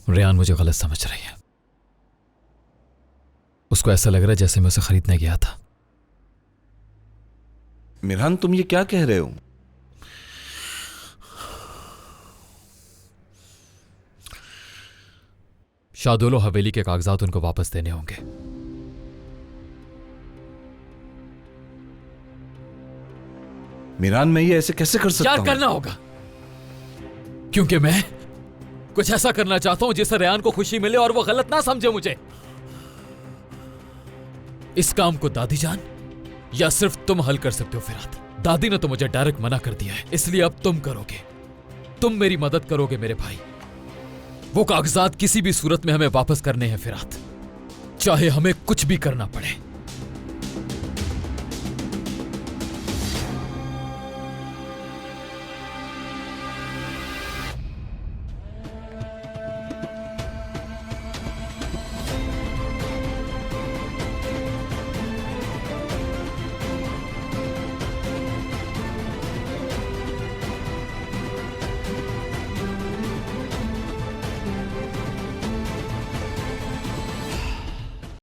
Ryan मुझे गलत समझ रही है। उसको ऐसा लग रहा है जैसे मैं उसे खरीदने गया था। मिरहान, तुम ये क्या कह रहे हो? शादुलो हवेली के कागजात उनको वापस देने होंगे। मिरहान, मैं ये ऐसे कैसे कर सकता हूं? क्या करना होगा? क्योंकि मैं कुछ ऐसा करना चाहता हूं जिससे रेयान को खुशी मिले और वो गलत ना समझे मुझे। इस काम को दादी जान या सिर्फ तुम हल कर सकते हो फिरात? दादी ने तो मुझे डायरेक्ट मना कर दिया है, इसलिए अब तुम करोगे। तुम मेरी मदद करोगे मेरे भाई। वो कागजात किसी भी सूरत में हमें वापस करने हैं फिरात, चाहे हमें कुछ भी करना पड़े।